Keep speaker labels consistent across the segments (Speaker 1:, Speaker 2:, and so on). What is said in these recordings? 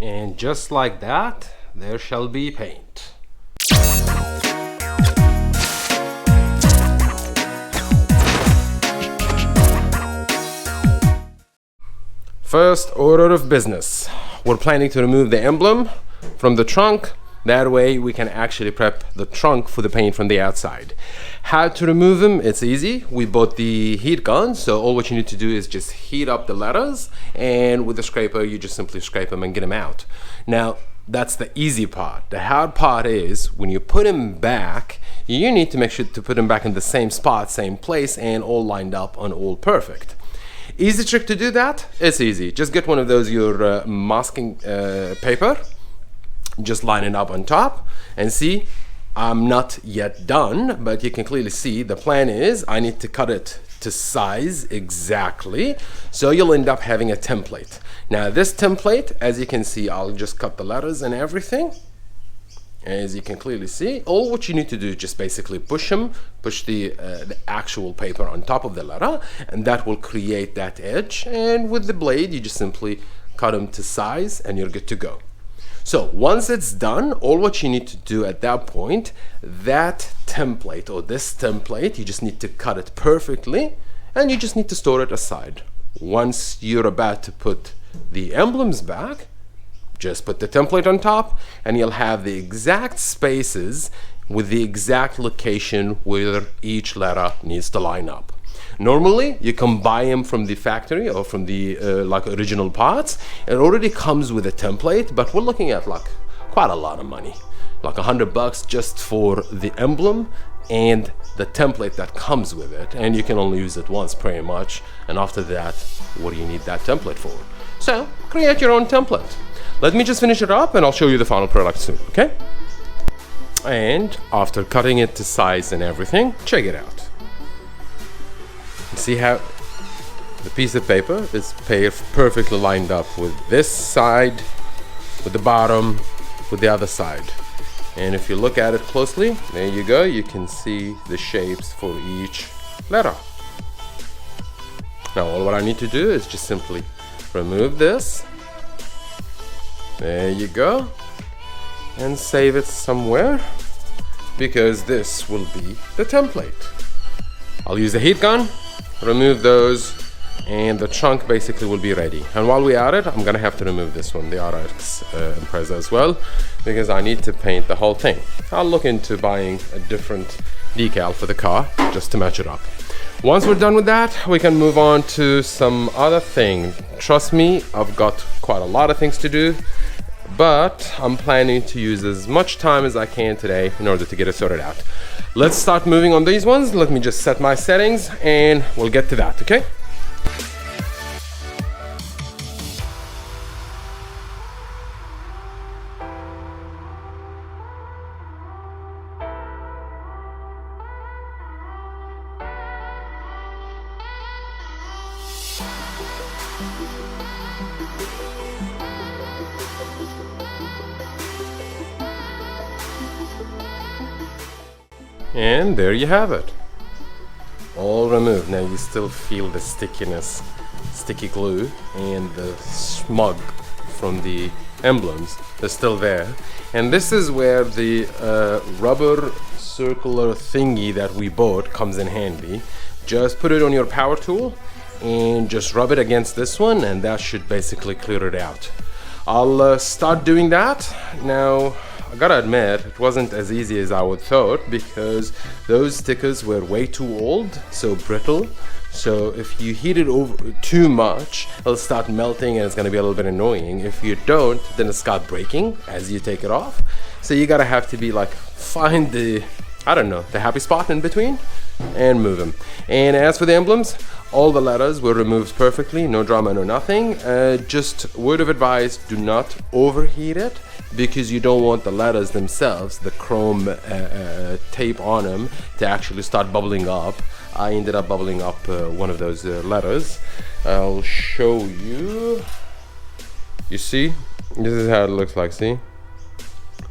Speaker 1: And just like that, there shall be paint. First order of business, we're planning to remove the emblem from the trunk. That way we can actually prep the trunk for the paint from the outside. How to remove them? It's easy. We bought the heat gun, so all what you need to do is just heat up the letters, and with the scraper you just simply scrape them and get them out. Now that's the easy part. The hard part is when you put them back, you need to make sure to put them back in the same spot, same place, and all lined up and all perfect. Easy trick to do that? It's easy. Just get one of those your masking paper, just line it up on top, and see, I'm not yet done, but you can clearly see the plan is I need to cut it to size exactly, so you'll end up having a template. Now this template, as you can see, I'll just cut the letters and everything. As you can clearly see, all what you need to do is just basically push the actual paper on top of the letter, and that will create that edge, and with the blade you just simply cut them to size and you're good to go. So once it's done, all what you need to do at that point, that template or this template, you just need to cut it perfectly and you just need to store it aside. Once you're about to put the emblems back, just put the template on top and you'll have the exact spaces with the exact location where each letter needs to line up. Normally you can buy them from the factory or from the like original parts. It already comes with a template, but we're looking at like quite a lot of money, like $100 just for the emblem and the template that comes with it, and you can only use it once pretty much, and after that what do you need that template for? So create your own template. Let me just finish it up and I'll show you the final product soon, okay? And after cutting it to size and everything, check it out. See how the piece of paper is perfectly lined up with this side, with the bottom, with the other side. And if you look at it closely, there you go, you can see the shapes for each letter. Now all what I need to do is just simply remove this. There you go. And save it somewhere, because this will be the template. I'll use the heat gun, remove those, and the trunk basically will be ready. And while we're at it, I'm gonna have to remove this one, the RX IMPREZA as well, because I need to paint the whole thing. I'll look into buying a different decal for the car just to match it up. Once we're done with that, we can move on to some other thing. Trust me, I've got quite a lot of things to do, but I'm planning to use as much time as I can today in order to get it sorted out. Let's start moving on these ones. Let me just set my settings and we'll get to that, okay? And there you have it, all removed. Now you still feel the stickiness, sticky glue, and the smug from the emblems. They're still there. And this is where the rubber circular thingy that we bought comes in handy. Just put it on your power tool and just rub it against this one, and that should basically clear it out. I'll start doing that now. I gotta admit, it wasn't as easy as I would thought, because those stickers were way too old, so brittle. So if you heat it over too much, it'll start melting and it's gonna be a little bit annoying. If you don't, then it's start breaking as you take it off. So you gotta have to be like, find the, I don't know, the happy spot in between and move them. And as for the emblems, all the letters were removed perfectly, no drama, no nothing. Just word of advice, do not overheat it, because you don't want the letters themselves, the chrome tape on them, to actually start bubbling up. I ended up bubbling up one of those letters. I'll show you. You see, this is how it looks like, see?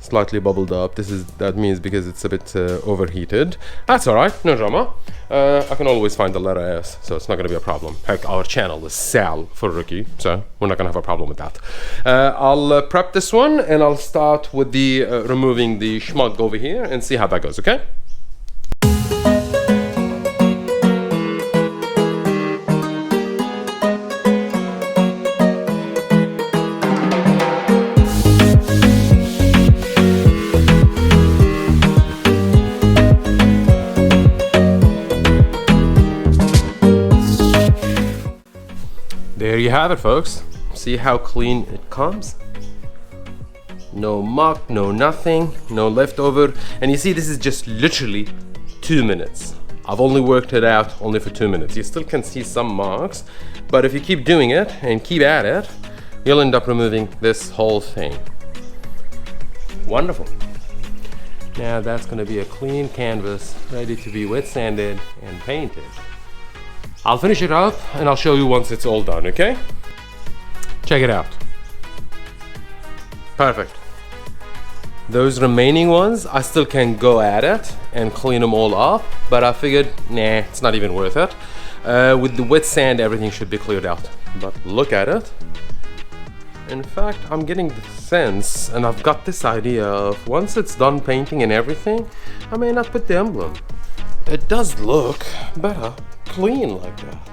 Speaker 1: slightly bubbled up. That means because it's a bit overheated. That's all right, no drama. I can always find the letter S, so it's not going to be a problem. Heck, our channel is Sal for Rookie, so we're not going to have a problem with that. I'll prep this one, and I'll start with the removing the schmug over here and see how that goes, okay? There you have it, folks. See how clean it comes? No muck, no nothing, no leftover. And you see, this is just literally 2 minutes. I've only worked it out only for 2 minutes. You still can see some marks, but if you keep doing it and keep at it, you'll end up removing this whole thing. Wonderful. Now that's gonna be a clean canvas, ready to be wet sanded and painted. I'll finish it up and I'll show you once it's all done, okay? Check it out. Perfect. Those remaining ones, I still can go at it and clean them all up, but I figured, nah, it's not even worth it. With the wet sand, everything should be cleared out. But look at it. In fact, I'm getting the sense, and I've got this idea of once it's done painting and everything, I may not put the emblem. It does look better clean like that.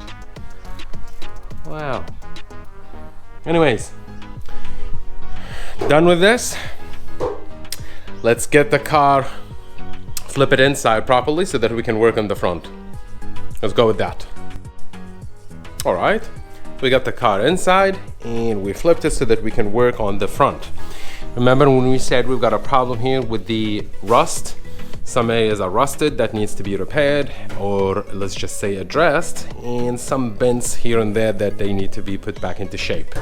Speaker 1: Wow. Anyways, done with this. Let's get the car, flip it inside properly so that we can work on the front. Let's go with that. All right, we got the car inside and we flipped it so that we can work on the front. Remember when we said we've got a problem here with the rust? Some areas are rusted that needs to be repaired, or let's just say addressed, and some bends here and there that they need to be put back into shape.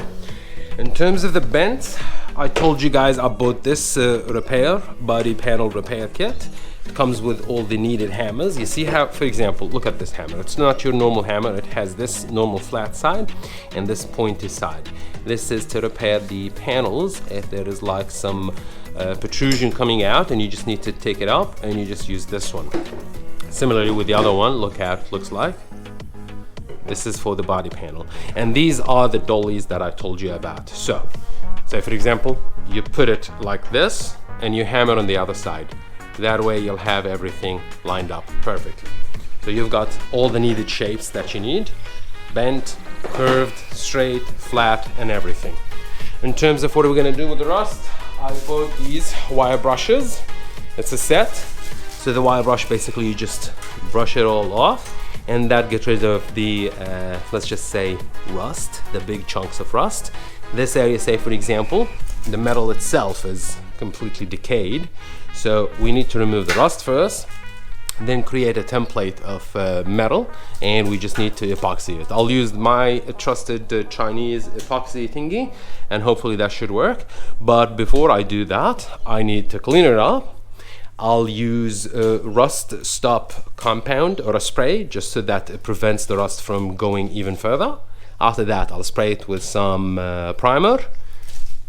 Speaker 1: In terms of the bends, I told you guys I bought this body panel repair kit. It comes with all the needed hammers. You see how, for example, look at this hammer. It's not your normal hammer. It has this normal flat side and this pointy side. This is to repair the panels if there is like some protrusion coming out and you just need to take it up, and you just use this one. Similarly with the other one, look how it looks like. This is for the body panel. And these are the dollies that I told you about. So, say for example, you put it like this and you hammer on the other side. That way you'll have everything lined up perfectly. So you've got all the needed shapes that you need. Bent, curved, straight, flat, and everything. In terms of what we're gonna do with the rust, I bought these wire brushes. It's a set. So the wire brush, basically you just brush it all off, and that gets rid of the, let's just say, rust, the big chunks of rust. This area, say for example, the metal itself is completely decayed. So we need to remove the rust first, then create a template of metal, and we just need to epoxy it. I'll use my trusted Chinese epoxy thingy, and hopefully that should work. But before I do that, I need to clean it up. I'll use a rust stop compound or a spray just so that it prevents the rust from going even further. After that, I'll spray it with some primer,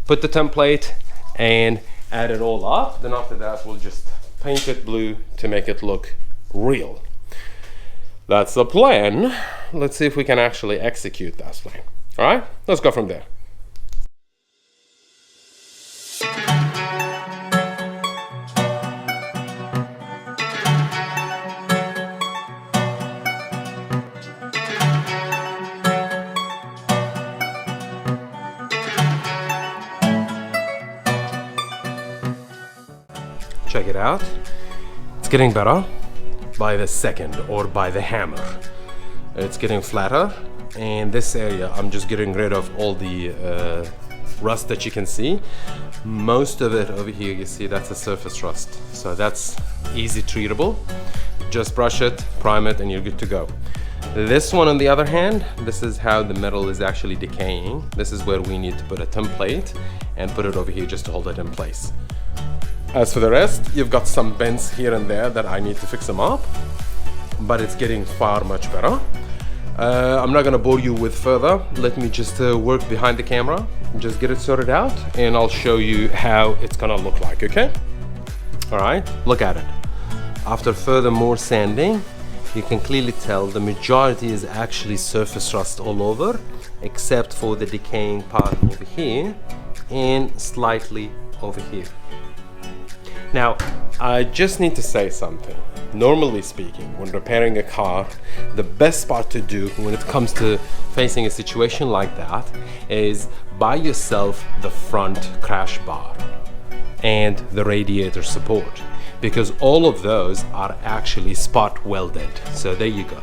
Speaker 1: put the template, and add it all up. Then after that, we'll just paint it blue to make it look real. That's the plan. Let's see if we can actually execute that plan. All right, let's go from there. Check it out. It's getting better by the second, or by the hammer. It's getting flatter, and this area I'm just getting rid of all the rust that you can see. Most of it over here, you see, that's a surface rust, so that's easy treatable. Just brush it, prime it, and you're good to go. This one, on the other hand, this is how the metal is actually decaying. This is where we need to put a template and put it over here just to hold it in place. As for the rest, you've got some bends here and there that I need to fix them up, but it's getting far much better. I'm not gonna bore you with further. Let me just work behind the camera and just get it sorted out, and I'll show you how it's gonna look like, okay? All right, look at it. After further more sanding, you can clearly tell the majority is actually surface rust all over, except for the decaying part over here and slightly over here. Now, I just need to say something. Normally speaking, when repairing a car, the best part to do when it comes to facing a situation like that is buy yourself the front crash bar and the radiator support, because all of those are actually spot welded. So there you go.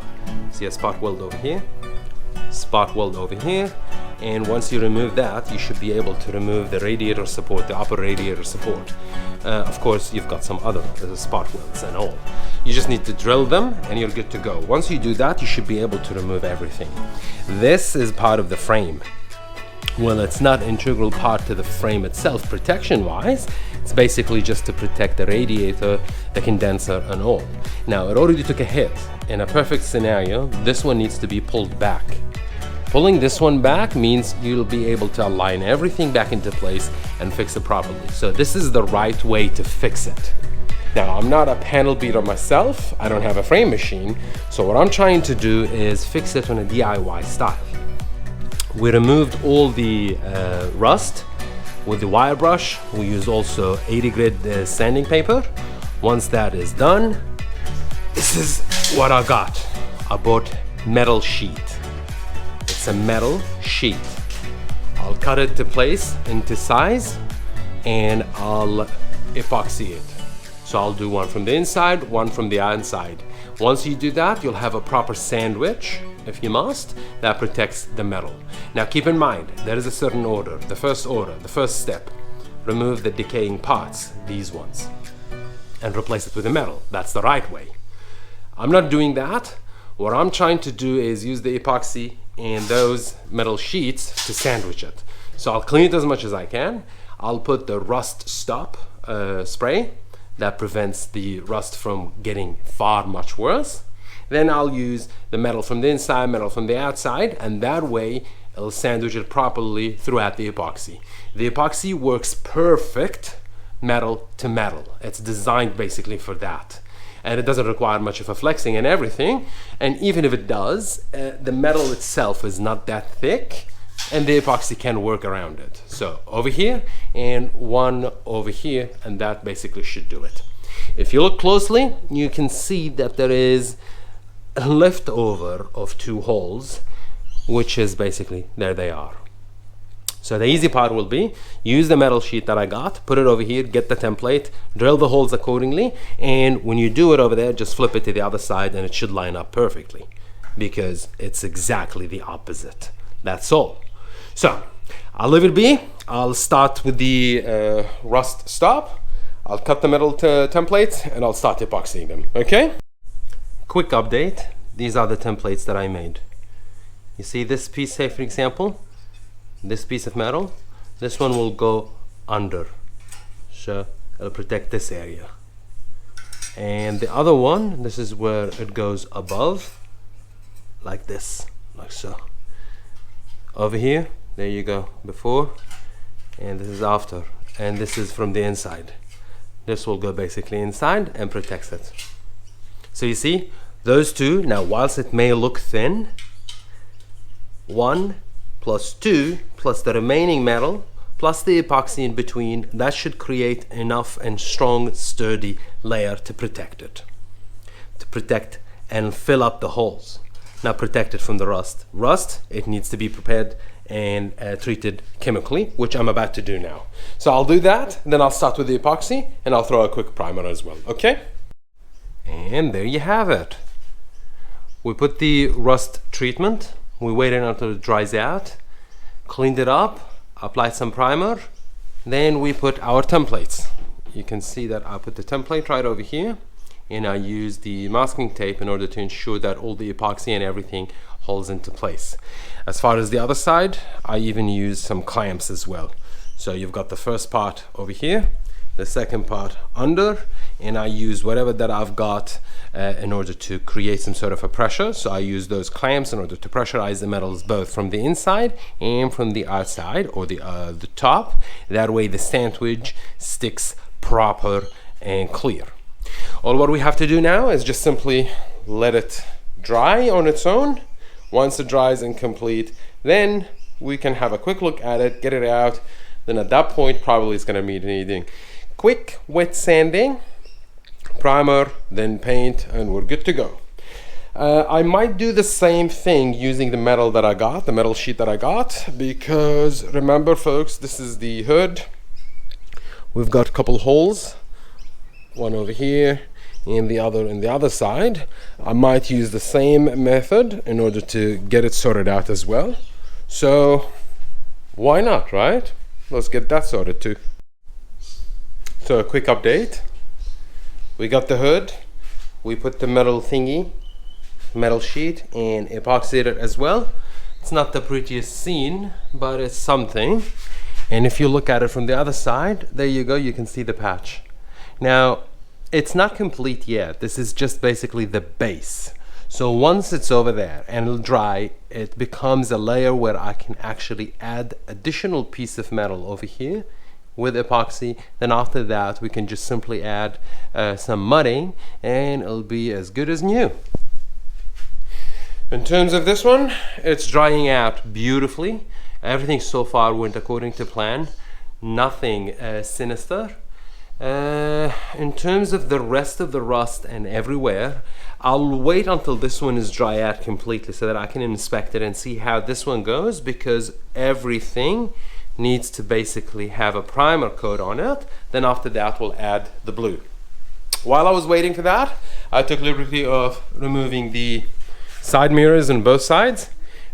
Speaker 1: See a spot weld over here, spot weld over here, and once you remove that, you should be able to remove the radiator support, the upper radiator support. Of course, you've got some other spot welds and all. You just need to drill them and you're good to go. Once you do that, you should be able to remove everything. This is part of the frame. Well, it's not an integral part to the frame itself protection wise. It's basically just to protect the radiator, the condenser and all. Now, it already took a hit. In a perfect scenario, this one needs to be pulled back. Pulling this one back means you'll be able to align everything back into place and fix it properly. So this is the right way to fix it. Now, I'm not a panel beater myself. I don't have a frame machine. So what I'm trying to do is fix it on a DIY style. We removed all the rust with the wire brush. We used also 80 grit sanding paper. Once that is done, this is what I got. I bought metal sheet. It's a metal sheet. I'll cut it to place into size and I'll epoxy it. So I'll do one from the inside, one from the outside. Once you do that, you'll have a proper sandwich, if you must, that protects the metal. Now keep in mind, there is a certain order. The first step, remove the decaying parts, these ones, and replace it with the metal. That's the right way. I'm not doing that. What I'm trying to do is use the epoxy and those metal sheets to sandwich it. So I'll clean it as much as I can. I'll put the rust stop spray that prevents the rust from getting far much worse. Then I'll use the metal from the inside, metal from the outside, and that way it'll sandwich it properly throughout the epoxy. The epoxy works perfect metal to metal. It's designed basically for that. And it doesn't require much of a flexing and everything. And even if it does, the metal itself is not that thick and the epoxy can work around it. So over here and one over here, and that basically should do it. If you look closely, you can see that there is a leftover of two holes, which is basically, there they are. So the easy part will be, use the metal sheet that I got, put it over here, get the template, drill the holes accordingly, and when you do it over there, just flip it to the other side and it should line up perfectly, because it's exactly the opposite. That's all. So I'll leave it be. I'll start with the rust stop. I'll cut the metal templates and I'll start epoxying them, okay? Quick update. These are the templates that I made. You see this piece here, for example? This piece of metal, this one will go under, so it'll protect this area. And the other one, this is where it goes above, like this, like so. Over here, there you go, before, and this is after, and this is from the inside. This will go basically inside and protects it. So you see, those two, now whilst it may look thin, 1 plus 2 plus the remaining metal plus the epoxy in between, that should create enough and strong sturdy layer to protect it, to protect and fill up the holes. Now protect it from the rust. It needs to be prepared and treated chemically, which I'm about to do now. So I'll do that, then I'll start with the epoxy and I'll throw a quick primer as well, okay? And there you have it. We put the rust treatment, we waited until it dries out, cleaned it up, applied some primer, then we put our templates. You can see that I put the template right over here, and I use the masking tape in order to ensure that all the epoxy and everything holds into place. As far as the other side, I even use some clamps as well. So you've got the first part over here, the second part under, and I use whatever that I've got in order to create some sort of a pressure. So I use those clamps in order to pressurize the metals both from the inside and from the outside, or the top. That way the sandwich sticks proper and clear. All what we have to do now is just simply let it dry on its own. Once it dries and complete, then we can have a quick look at it, get it out. Then at that point probably it's going to be needing quick wet sanding, primer, then paint, and we're good to go. I might do the same thing using the metal that I got, the metal sheet that I got, because remember folks, this is the hood. We've got a couple holes, one over here and the other on the other side. I might use the same method in order to get it sorted out as well. So why not, right? Let's get that sorted too. So a quick update. We got the hood, we put the metal thingy, metal sheet, and epoxied it as well. It's not the prettiest scene, but it's something. And if you look at it from the other side, there you go, you can see the patch. Now, it's not complete yet. This is just basically the base. So once it's over there and it'll dry, it becomes a layer where I can actually add additional piece of metal over here with epoxy. Then after that, we can just simply add some mudding and it'll be as good as new. In terms of this one, it's drying out beautifully. Everything so far went according to plan. Nothing sinister. In terms of the rest of the rust and everywhere, I'll wait until this one is dry out completely so that I can inspect it and see how this one goes, because everything needs to basically have a primer coat on it. Then after that we'll add the blue. While I was waiting for that, I took liberty of removing the side mirrors on both sides,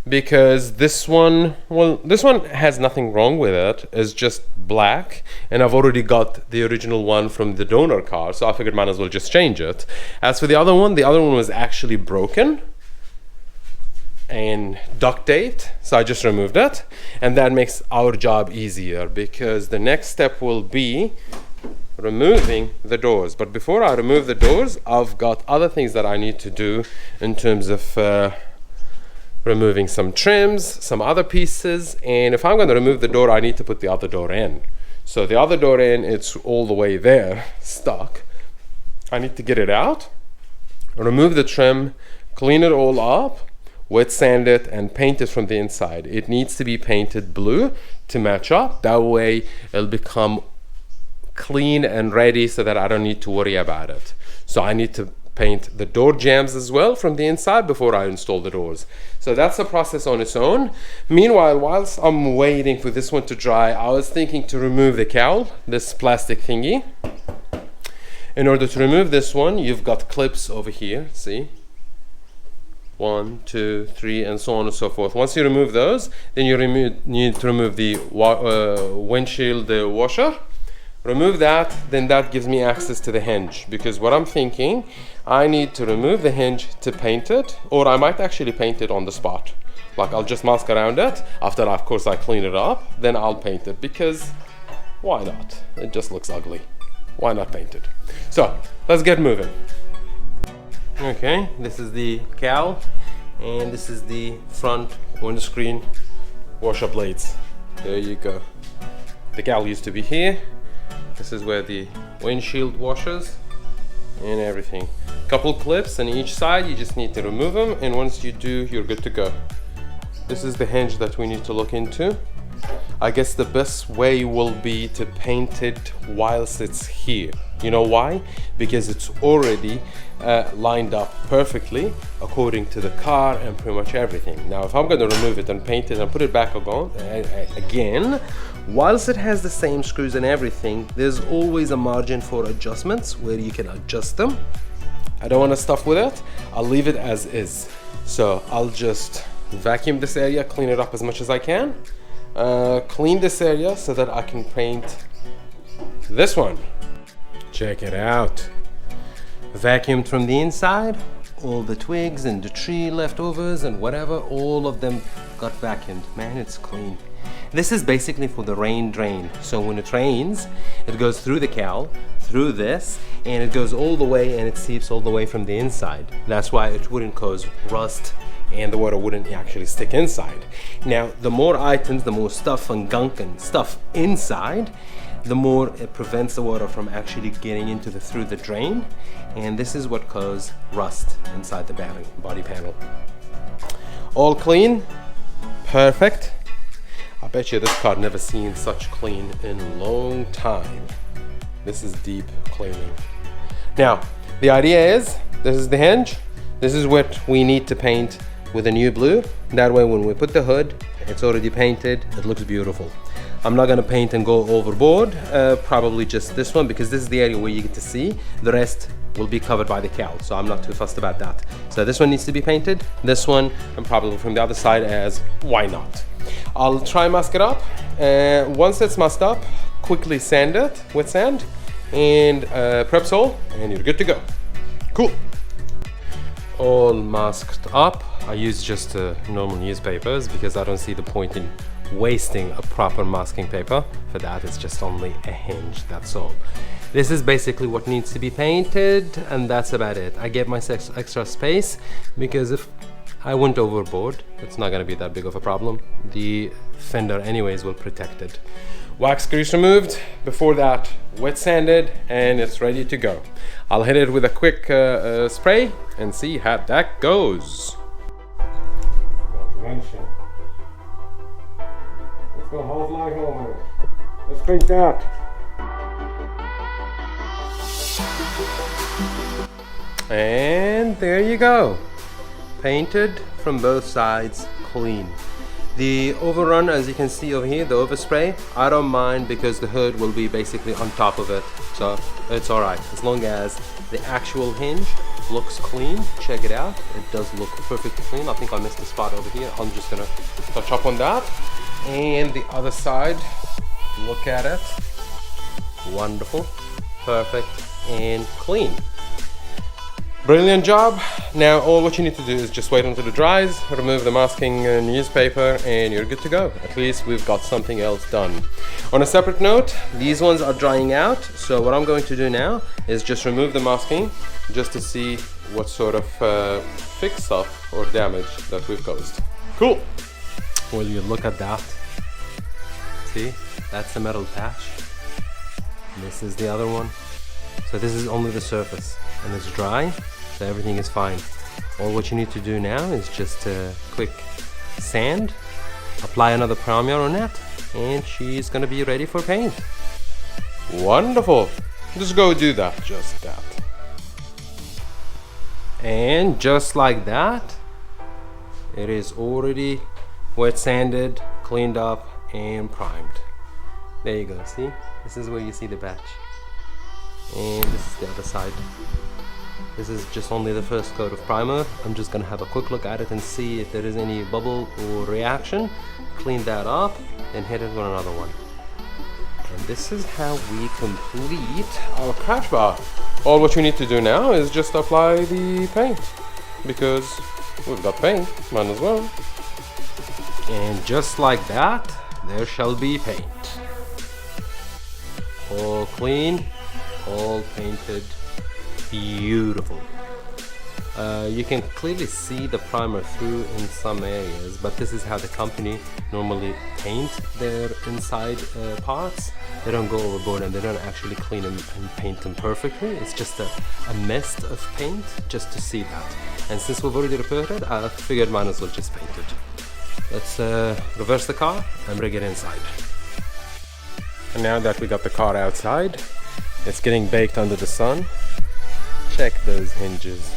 Speaker 1: because this one, well, this one has nothing wrong with it. It's just black, and I've already got the original one from the donor car, so I figured might as well just change it. As for the other one was actually broken and duct taped, so I just removed it, and that makes our job easier, because the next step will be removing the doors. But before I remove the doors, I've got other things that I need to do in terms of removing some trims, some other pieces, and if I'm going to remove the door, I need to put the other door in. So the other door in, it's all the way there, stuck. I need to get it out, remove the trim, clean it all up, wet sand it, and paint it from the inside. It needs to be painted blue to match up. That way it'll become clean and ready so that I don't need to worry about it. So I need to paint the door jambs as well from the inside before I install the doors. So that's a process on its own. Meanwhile, whilst I'm waiting for this one to dry, I was thinking to remove the cowl, this plastic thingy. In order to remove this one, you've got clips over here, see? 1, 2, 3, and so on and so forth. Once you remove those, then you need to remove the windshield washer. Remove that, then that gives me access to the hinge, because what I'm thinking, I need to remove the hinge to paint it, or I might actually paint it on the spot. Like I'll just mask around it, after of course I clean it up, then I'll paint it, because why not? It just looks ugly. Why not paint it? So let's get moving. Okay, this is the cowl, and this is the front windscreen washer blades. There you go. The cowl used to be here. This is where the windshield washers and everything. Couple clips on each side, you just need to remove them, and once you do, you're good to go. This is the hinge that we need to look into. I guess the best way will be to paint it whilst it's here. You know why? Because it's already lined up perfectly according to the car and pretty much everything. Now if I'm going to remove it and paint it and put it back again, whilst it has the same screws and everything, there's always a margin for adjustments where you can adjust them. I don't want to stuff with it. I'll leave it as is. So I'll just vacuum this area, clean it up as much as I can. Clean this area so that I can paint this one. Check it out. Vacuumed from the inside. All the twigs and the tree leftovers and whatever, all of them got vacuumed. Man, it's clean. This is basically for the rain drain. So when it rains, it goes through the cowl, through this, and it goes all the way and it seeps all the way from the inside. That's why it wouldn't cause rust and the water wouldn't actually stick inside. Now, the more items, the more stuff and gunk and stuff inside, the more it prevents the water from actually getting through the drain, and this is what causes rust inside the body panel. All clean, perfect. I bet you this car never seen such clean in a long time. This is deep cleaning. Now, the idea is, this is the hinge. This is what we need to paint with a new blue. That way when we put the hood, it's already painted, it looks beautiful. I'm not gonna paint and go overboard, probably just this one, because this is the area where you get to see. The rest will be covered by the cowl, so I'm not too fussed about that. So this one needs to be painted, this one, and probably from the other side, as why not? I'll try mask it up. Once it's masked up, quickly sand it with sand and prep sole, and you're good to go. Cool. All masked up. I use just normal newspapers because I don't see the point in wasting a proper masking paper. For that, it's just only a hinge, that's all. This is basically what needs to be painted, and that's about it. I gave myself extra space because if I went overboard, it's not gonna be that big of a problem. The fender anyways will protect it. Wax grease removed, before that wet sanded, and it's ready to go. I'll hit it with a quick spray and see how that goes. Let's go hold my home. Let's paint that. And there you go. Painted from both sides, clean. The overrun, as you can see over here, the overspray, I don't mind because the hood will be basically on top of it. So it's alright, as long as the actual hinge looks clean. Check it out, it does look perfectly clean. I think I missed a spot over here. I'm just gonna touch up on that. And the other side, look at it. Wonderful, perfect, and clean. Brilliant job. Now all what you need to do is just wait until it dries, remove the masking newspaper, and you're good to go. At least we've got something else done. On a separate note, these ones are drying out, so what I'm going to do now is just remove the masking just to see what sort of fix-up or damage that we've caused. Cool. Well, you look at that. See, that's the metal patch. This is the other one. So this is only the surface, and it's dry, so everything is fine. All what you need to do now is just a quick sand, apply another primer on it, and she's gonna be ready for paint. Wonderful. Just go do that, just that. And just like that, it is already wet sanded, cleaned up, and primed. There you go, see? This is where you see the batch. And this is the other side. This is just only the first coat of primer. I'm just gonna have a quick look at it and see if there is any bubble or reaction. Clean that up and hit it with another one. And this is how we complete our crash bar. All what you need to do now is just apply the paint, because we've got paint, might as well. And just like that, there shall be paint. All clean, all painted, beautiful. You can clearly see the primer through in some areas, but this is how the company normally paint their inside parts. They don't go overboard and they don't actually clean them and paint them perfectly. It's just a mist of paint just to see that. And since we've already repaired it, I figured might as well just paint it. Let's reverse the car and bring it inside. And now that we got the car outside, it's getting baked under the sun. Check those hinges.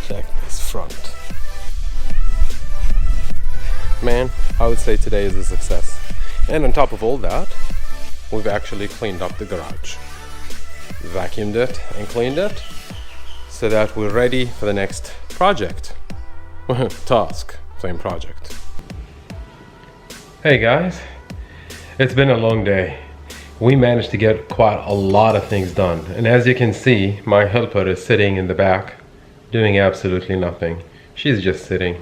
Speaker 1: Check this front. Man, I would say today is a success. And on top of all that, we've actually cleaned up the garage. Vacuumed it and cleaned it so that we're ready for the next project. Task, same project. Hey guys, it's been a long day. We managed to get quite a lot of things done, and as you can see, my helper is sitting in the back doing absolutely nothing. She's just sitting.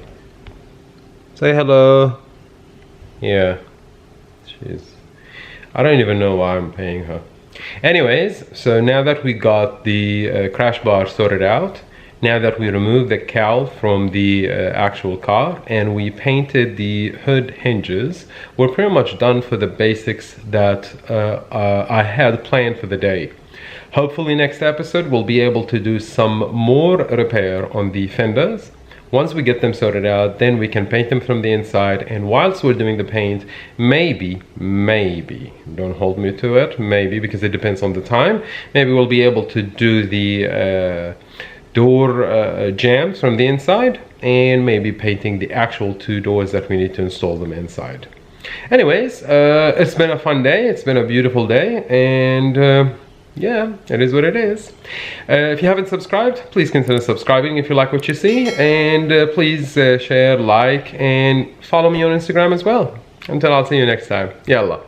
Speaker 1: Say hello. Yeah, Jeez. I don't even know why I'm paying her. Anyways, so now that we got the crash bar sorted out, now that we removed the cowl from the actual car and we painted the hood hinges, we're pretty much done for the basics that I had planned for the day. Hopefully next episode we'll be able to do some more repair on the fenders. Once we get them sorted out, then we can paint them from the inside, and whilst we're doing the paint, maybe, don't hold me to it, maybe, because it depends on the time, maybe we'll be able to do the door jambs from the inside, and maybe painting the actual two doors that we need to install them inside. Anyways, it's been a fun day, it's been a beautiful day, and yeah, it is what it is. If you haven't subscribed, please consider subscribing if you like what you see, and please share, like, and follow me on Instagram as well. Until I'll see you next time. Yalla.